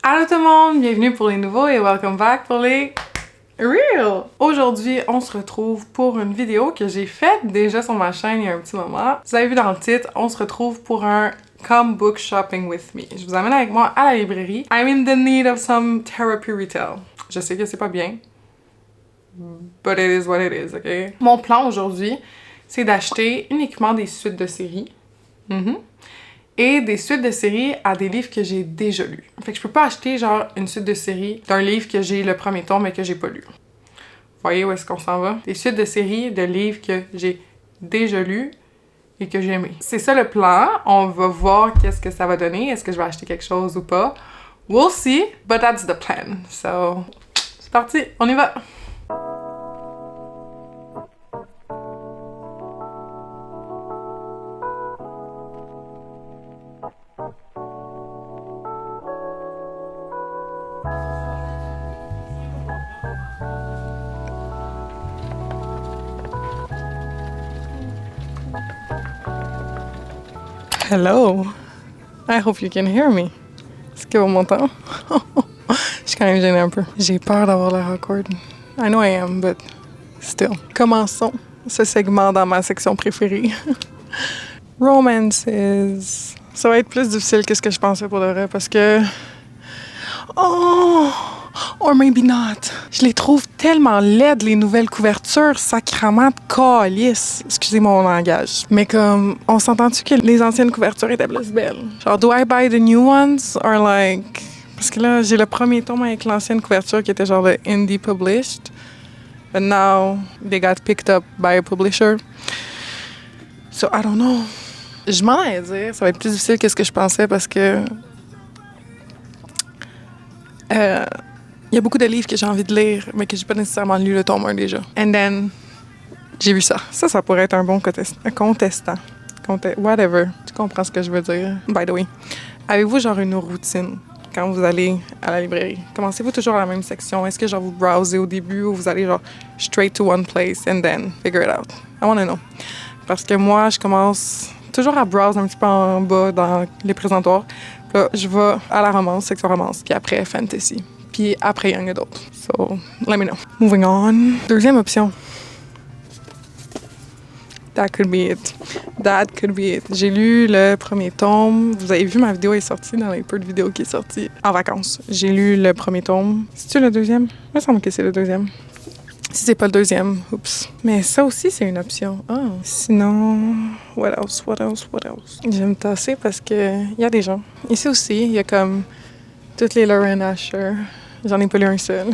Allô tout le monde, bienvenue pour les nouveaux et welcome back pour les Real! Aujourd'hui, on se retrouve pour une vidéo que j'ai faite déjà sur ma chaîne il y a un petit moment. Vous avez vu dans le titre, on se retrouve pour un Come Book Shopping With Me. Je vous amène avec moi à la librairie. I'm in the need of some therapy retail. Je sais que c'est pas bien, but it is what it is, ok? Mon plan aujourd'hui, c'est d'acheter uniquement des suites de séries. Et des suites de séries à des livres que j'ai déjà lus. Fait que je peux pas acheter genre une suite de séries d'un livre que j'ai le premier tome mais que j'ai pas lu. Vous voyez où est-ce qu'on s'en va? Des suites de séries de livres que j'ai déjà lus et que j'ai aimé. C'est ça le plan. On va voir qu'est-ce que ça va donner. Est-ce que je vais acheter quelque chose ou pas? We'll see, but that's the plan. So, c'est parti, on y va! Hello! I hope you can hear me. Est-ce que vous m'entendez? Je suis quand même gênée un peu. J'ai peur d'avoir l'air awkward. I know I am, but still. Commençons ce segment dans ma section préférée. Romances. Ça va être plus difficile que ce que je pensais pour de vrai parce que... Oh! Or maybe not. Je les trouve tellement laides, les nouvelles couvertures, sacrament de calice. Excusez mon langage. Mais comme, on s'entend-tu que les anciennes couvertures étaient plus belles? Genre, do I buy the new ones? Or like... Parce que là, j'ai le premier tome avec l'ancienne couverture qui était genre le indie published. But now, they got picked up by a publisher. So, I don't know. Je m'en allais dire, ça va être plus difficile que ce que je pensais parce que... Il y a beaucoup de livres que j'ai envie de lire, mais que j'ai pas nécessairement lu le tome 1 déjà. And then, j'ai vu ça. Ça pourrait être un bon contestant. Whatever. Tu comprends ce que je veux dire. By the way, avez-vous genre une routine quand vous allez à la librairie? Commencez-vous toujours à la même section? Est-ce que genre vous browsez au début ou vous allez genre straight to one place and then figure it out? I want to know. Parce que moi, je commence toujours à browse un petit peu en bas dans les présentoirs. Puis là, je vais à la romance, section romance, puis après fantasy. Puis après young adult. So, let me know. Moving on. Deuxième option. That could be it. That could be it. J'ai lu le premier tome. Vous avez vu, ma vidéo est sortie dans les peu de vidéos qui est sortie en vacances. J'ai lu le premier tome. C'est-tu le deuxième? Il me semble que c'est le deuxième. Si c'est pas le deuxième, oups. Mais ça aussi, c'est une option. Ah. Sinon, what else? Je vais me tasser parce que il y a des gens. Ici aussi, il y a comme toutes les Lauren Asher. J'en ai pas lu un seul.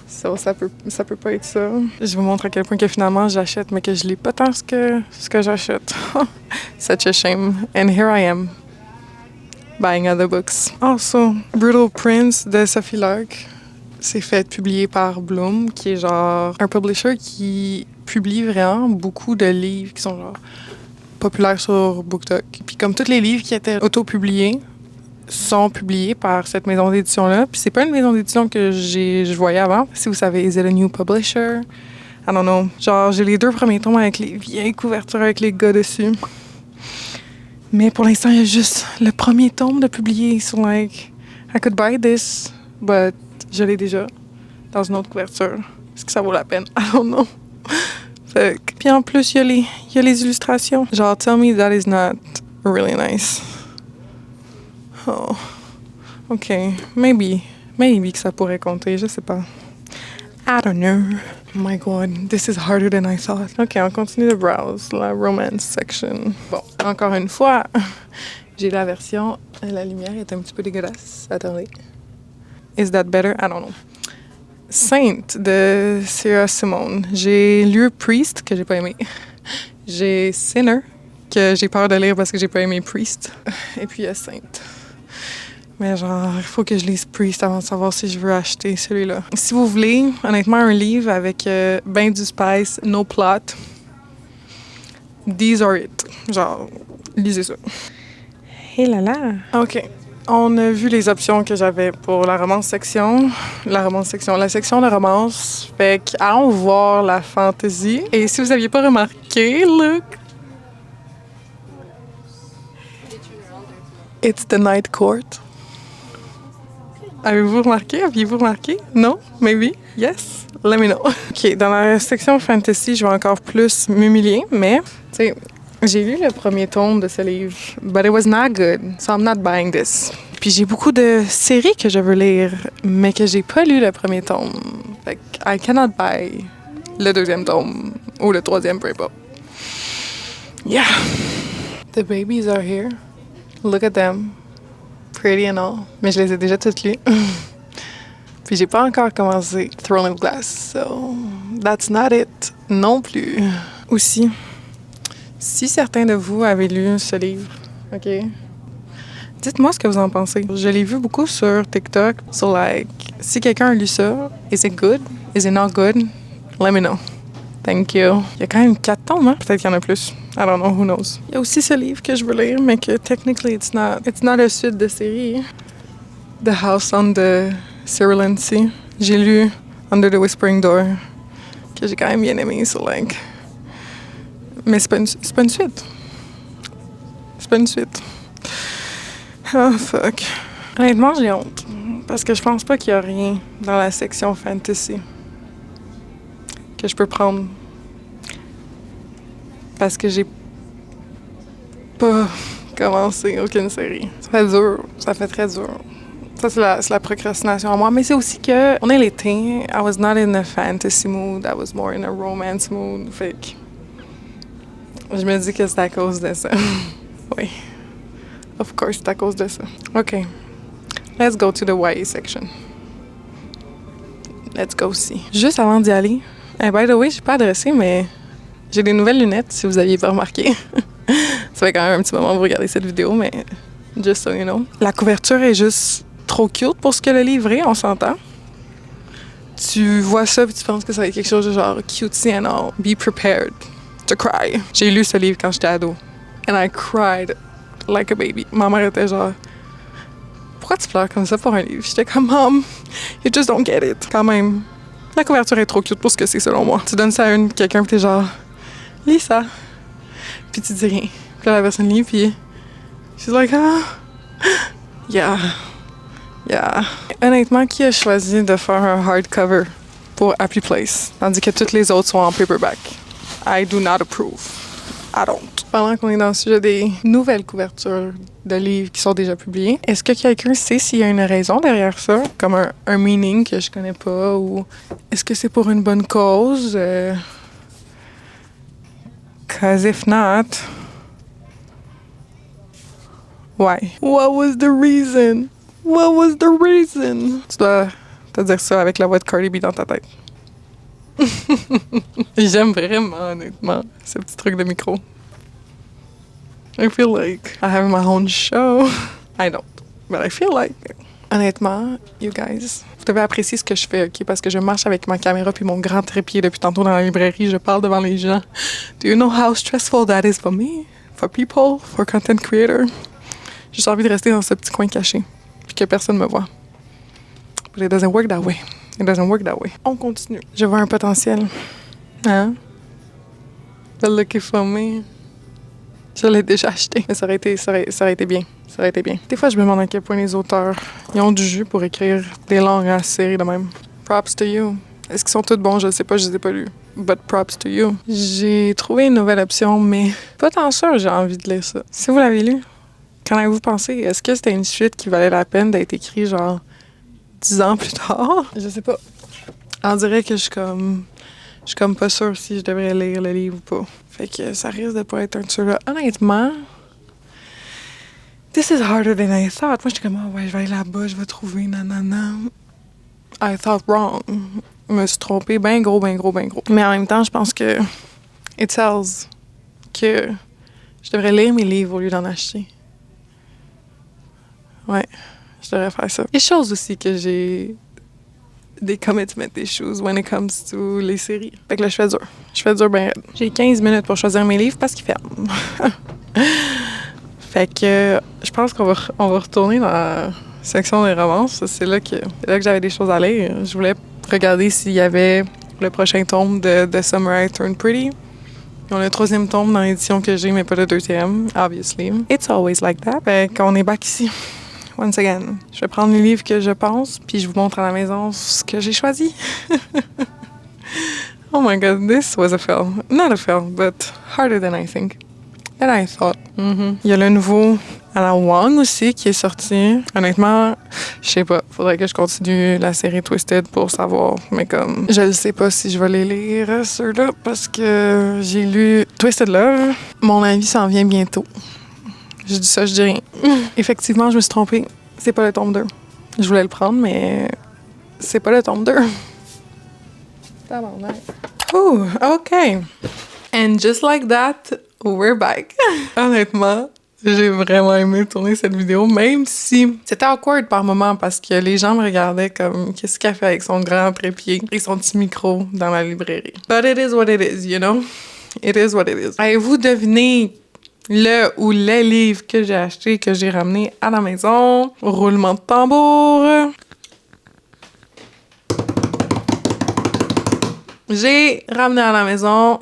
So, ça peut pas être ça. Je vous montre à quel point que finalement j'achète, mais que je lis pas tant ce que j'achète. Such a shame. And here I am, buying other books. Also, Brutal Prince de Sophie Lark. C'est fait publier par Bloom, qui est genre un publisher qui publie vraiment beaucoup de livres qui sont genre populaires sur BookTok. Puis comme tous les livres qui étaient auto-publiés, sont publiés par cette maison d'édition-là. Puis c'est pas une maison d'édition que je voyais avant. Si vous savez, is it a new publisher? I don't know. Genre, j'ai les deux premiers tomes avec les vieilles couvertures avec les gars dessus. Mais pour l'instant, il y a juste le premier tome de publié. So like, I could buy this, but je l'ai déjà dans une autre couverture. Est-ce que ça vaut la peine? I don't know. Puis en plus, il y a les illustrations. Genre, tell me that is not really nice. Oh, OK. Maybe que ça pourrait compter, je sais pas. I don't know. Oh my God, this is harder than I thought. OK, on continue de browse la romance section. Bon, encore une fois, j'ai la version... La lumière est un petit peu dégueulasse. Attendez. Is that better? I don't know. Sainte de Sarah Simone. J'ai lu Priest, que j'ai pas aimé. J'ai Sinner, que j'ai peur de lire parce que j'ai pas aimé Priest. Et puis il y a Sainte. Mais genre, il faut que je lise Priest avant de savoir si je veux acheter celui-là. Si vous voulez, honnêtement, un livre avec ben du spice, no plot, these are it. Genre, lisez ça. Hé là là! OK. On a vu les options que j'avais pour la section de romance. Fait que, allons voir la fantasy. Et si vous n'aviez pas remarqué, look! It's the Night Court. Avez-vous remarqué? Aviez-vous remarqué? Non? Maybe? Yes? Let me know. OK, dans la section fantasy, je vais encore plus m'humilier, mais, tu sais, j'ai lu le premier tome de ce livre, but it was not good, so I'm not buying this. Puis j'ai beaucoup de séries que je veux lire, mais que j'ai pas lu le premier tome. Fait que I cannot buy le deuxième tome ou le troisième, peu importe. Yeah. The babies are here. Look at them. Pretty and all. Mais je les ai déjà toutes lues. Puis j'ai pas encore commencé Throne of Glass, so that's not it non plus. Aussi, si certains de vous avaient lu ce livre, OK? Dites-moi ce que vous en pensez. Je l'ai vu beaucoup sur TikTok. So like, si quelqu'un a lu ça, is it good? Is it not good? Let me know. Thank you. Il y a quand même 4 tomes, hein? Peut-être qu'il y en a plus. I don't know, who knows. Il y a aussi ce livre que je veux lire, mais que technically it's not a suite de série. The House on the Cerulean Sea. J'ai lu Under the Whispering Door, que j'ai quand même bien aimé, so like... Mais c'est pas une suite. C'est pas une suite. Oh, fuck. Honnêtement, j'ai honte. Parce que je pense pas qu'il y a rien dans la section fantasy que je peux prendre. Parce que j'ai pas commencé aucune série. Ça fait dur. Ça fait très dur. Ça, c'est la procrastination en moi. Mais c'est aussi que, on est l'été. I was not in a fantasy mood. I was more in a romance mood. Fait que je me dis que c'est à cause de ça. Oui. Of course, c'est à cause de ça. OK. Let's go to the YA section. Let's go see. Juste avant d'y aller, by the way, j'ai pas adressé, mais j'ai des nouvelles lunettes, si vous aviez pas remarqué. Ça fait quand même un petit moment que vous regardez cette vidéo, mais just so you know. La couverture est juste trop cute pour ce que le livre est, on s'entend. Tu vois ça puis tu penses que ça va être quelque chose de genre cutesy and all. Be prepared to cry. J'ai lu ce livre quand j'étais ado. And I cried like a baby. Ma mère était genre, pourquoi tu pleures comme ça pour un livre? J'étais comme, Mom, you just don't get it. Quand même, la couverture est trop cute pour ce que c'est selon moi. Tu donnes ça à quelqu'un puis t'es genre, lis ça. Puis tu dis rien. Puis là, la personne lit puis she's like, ah, yeah. Honnêtement, qui a choisi de faire un hardcover pour Happy Place, tandis que toutes les autres sont en paperback? I do not approve. I don't. Pendant qu'on est dans le sujet des nouvelles couvertures de livres qui sont déjà publiés, est-ce que quelqu'un sait s'il y a une raison derrière ça? Comme un meaning que je connais pas? Ou est-ce que c'est pour une bonne cause? 'Cause if not... Why? What was the reason? What was the reason? Tu dois te dire ça avec la voix de Cardi B dans ta tête. J'aime vraiment, honnêtement, ce petit truc de micro. I feel like I have my own show. I don't, but I feel like... Honnêtement, you guys, vous devez apprécier ce que je fais, OK? Parce que je marche avec ma caméra puis mon grand trépied depuis tantôt dans la librairie. Je parle devant les gens. Do you know how stressful that is for me? For people? For content creators? J'ai juste envie de rester dans ce petit coin caché puis que personne me voit. But it doesn't work that way. It doesn't work that way. On continue. Je vois un potentiel. Hein? The lucky for me. Je l'ai déjà acheté. Mais ça aurait été bien. Ça aurait été bien. Des fois, je me demande à quel point les auteurs ils ont du jus pour écrire des longues séries de même. Props to you. Est-ce qu'ils sont tous bons? Je ne sais pas, je les ai pas lus. But props to you. J'ai trouvé une nouvelle option, mais pas tant sûr j'ai envie de lire ça. Si vous l'avez lu, qu'en avez-vous pensé? Est-ce que c'était une suite qui valait la peine d'être écrite genre 10 ans plus tard? Je sais pas. On dirait que je suis comme pas sûre si je devrais lire le livre ou pas. Fait que ça risque de pas être un de ceux-là. Honnêtement, this is harder than I thought. Moi, j'étais comme, oh, ouais, je vais aller là-bas, je vais trouver, nanana. I thought wrong. Je me suis trompée ben gros. Mais en même temps, je pense que it tells que je devrais lire mes livres au lieu d'en acheter. Ouais, je devrais faire ça. Les choses aussi que j'ai des commitment issues when it comes to les séries. Fait que là, je fais dur. Je fais dur ben raide. J'ai 15 minutes pour choisir mes livres parce qu'ils ferment. Fait que je pense qu'on va retourner dans la section des romances. C'est là que j'avais des choses à lire. Je voulais regarder s'il y avait le prochain tome de The Summer I Turned Pretty. Ils ont le 3e tome dans l'édition que j'ai, mais pas le 2e, obviously. It's always like that. Fait qu'on est back ici. once again. Je vais prendre les livres que je pense, puis je vous montre à la maison ce que j'ai choisi. Oh my god, this was a fail. Not a fail, but harder than I think. Than I thought. Il y a le nouveau Alan Wong aussi qui est sorti. Honnêtement, je sais pas. Faudrait que je continue la série Twisted pour savoir. Mais comme, je ne sais pas si je vais les lire, ceux-là, parce que j'ai lu Twisted Love. Mon avis s'en vient bientôt. Je dis ça, je dis rien. Effectivement, je me suis trompée. C'est pas le tome 2. Je voulais le prendre, mais c'est pas le tome 2. Oh, OK. And just like that, we're back. Honnêtement, j'ai vraiment aimé tourner cette vidéo, même si c'était awkward par moments parce que les gens me regardaient comme qu'est-ce qu'elle fait avec son grand trépied et son petit micro dans la librairie. But it is what it is, you know? It is what it is. Avez-vous deviné le ou les livres que j'ai achetés, que j'ai ramenés à la maison? Roulement de tambour. J'ai ramené à la maison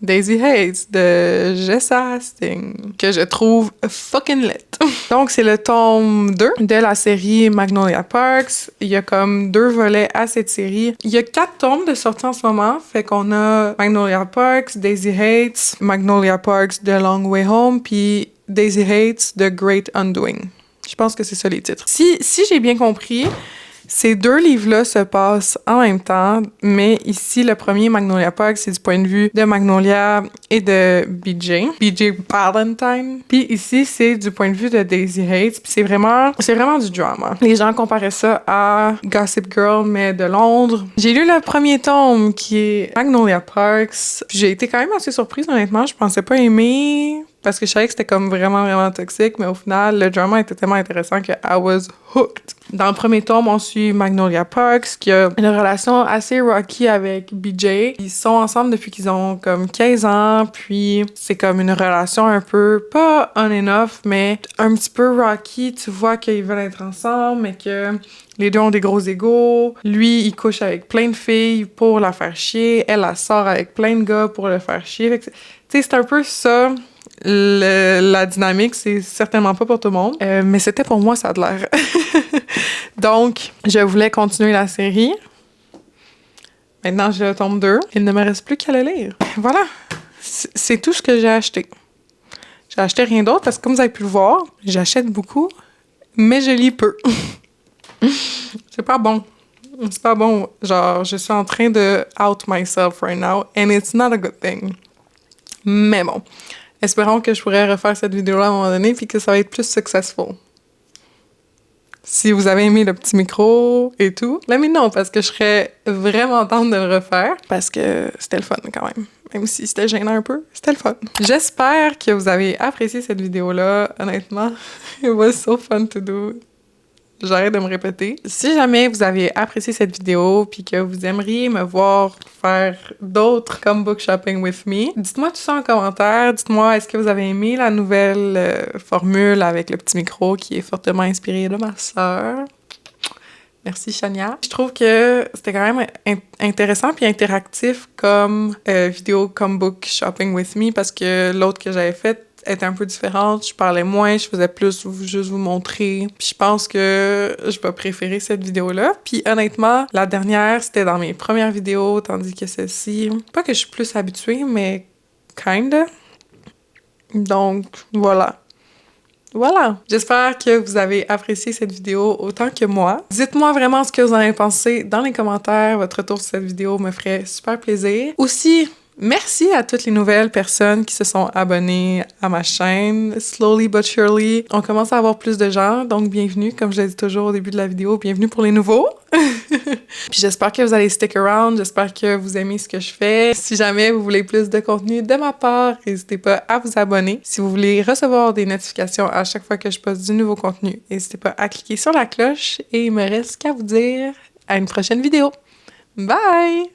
Daisy Hates de Jessa Hastings, que je trouve fucking lit. Donc, c'est le tome 2 de la série Magnolia Parks. Il y a comme 2 volets à cette série. Il y a 4 tomes de sortie en ce moment. Fait qu'on a Magnolia Parks, Daisy Hates, Magnolia Parks, The Long Way Home, puis Daisy Hates, The Great Undoing. Je pense que c'est ça les titres. Si j'ai bien compris, ces 2 livres-là se passent en même temps, mais ici, le premier, Magnolia Parks, c'est du point de vue de Magnolia et de BJ Valentine. Puis ici, c'est du point de vue de Daisy Hates, puis c'est vraiment du drama. Les gens comparaient ça à Gossip Girl, mais de Londres. J'ai lu le premier tome, qui est Magnolia Parks. J'ai été quand même assez surprise, honnêtement. Je pensais pas aimer, parce que je savais que c'était comme vraiment toxique, mais au final, le drama était tellement intéressant que I was hooked. Dans le premier tome, on suit Magnolia Parks, qui a une relation assez rocky avec BJ. Ils sont ensemble depuis qu'ils ont comme 15 ans, puis c'est comme une relation un peu, pas on and off, mais un petit peu rocky. Tu vois qu'ils veulent être ensemble, mais que les deux ont des gros égos. Lui, il couche avec plein de filles pour la faire chier. Elle sort avec plein de gars pour le faire chier. Tu sais, c'est un peu ça. La dynamique, c'est certainement pas pour tout le monde, mais c'était pour moi, ça a de l'air. Donc, je voulais continuer la série. Maintenant, j'ai le tome 2. Il ne me reste plus qu'à le lire. Voilà, c'est tout ce que j'ai acheté. J'ai acheté rien d'autre parce que, comme vous avez pu le voir, j'achète beaucoup, mais je lis peu. C'est pas bon. C'est pas bon. Genre, je suis en train de out myself right now, and it's not a good thing. Mais bon. Espérons que je pourrai refaire cette vidéo-là à un moment donné puis que ça va être plus successful. Si vous avez aimé le petit micro et tout, let me know parce que je serais vraiment tente de le refaire parce que c'était le fun quand même. Même si c'était gênant un peu, c'était le fun. J'espère que vous avez apprécié cette vidéo-là. Honnêtement, it was so fun to do. J'arrête de me répéter. Si jamais vous avez apprécié cette vidéo puis que vous aimeriez me voir faire d'autres comme book shopping with me, dites-moi tout ça en commentaire. Dites-moi, est-ce que vous avez aimé la nouvelle formule avec le petit micro qui est fortement inspiré de ma sœur? Merci, Shania. Je trouve que c'était quand même intéressant puis interactif comme vidéo comme book shopping with me parce que l'autre que j'avais faite était un peu différente, je parlais moins, je faisais plus juste vous montrer. Puis je pense que je vais préférer cette vidéo-là. Puis honnêtement, la dernière, c'était dans mes premières vidéos, tandis que celle-ci, pas que je suis plus habituée, mais kinda. Donc, voilà. Voilà. J'espère que vous avez apprécié cette vidéo autant que moi. Dites-moi vraiment ce que vous en avez pensé dans les commentaires. Votre retour sur cette vidéo me ferait super plaisir. Aussi, merci à toutes les nouvelles personnes qui se sont abonnées à ma chaîne. Slowly but surely, on commence à avoir plus de gens, donc bienvenue, comme je l'ai dit toujours au début de la vidéo, bienvenue pour les nouveaux. Puis j'espère que vous allez stick around, j'espère que vous aimez ce que je fais. Si jamais vous voulez plus de contenu de ma part, n'hésitez pas à vous abonner. Si vous voulez recevoir des notifications à chaque fois que je poste du nouveau contenu, n'hésitez pas à cliquer sur la cloche et il me reste qu'à vous dire à une prochaine vidéo. Bye!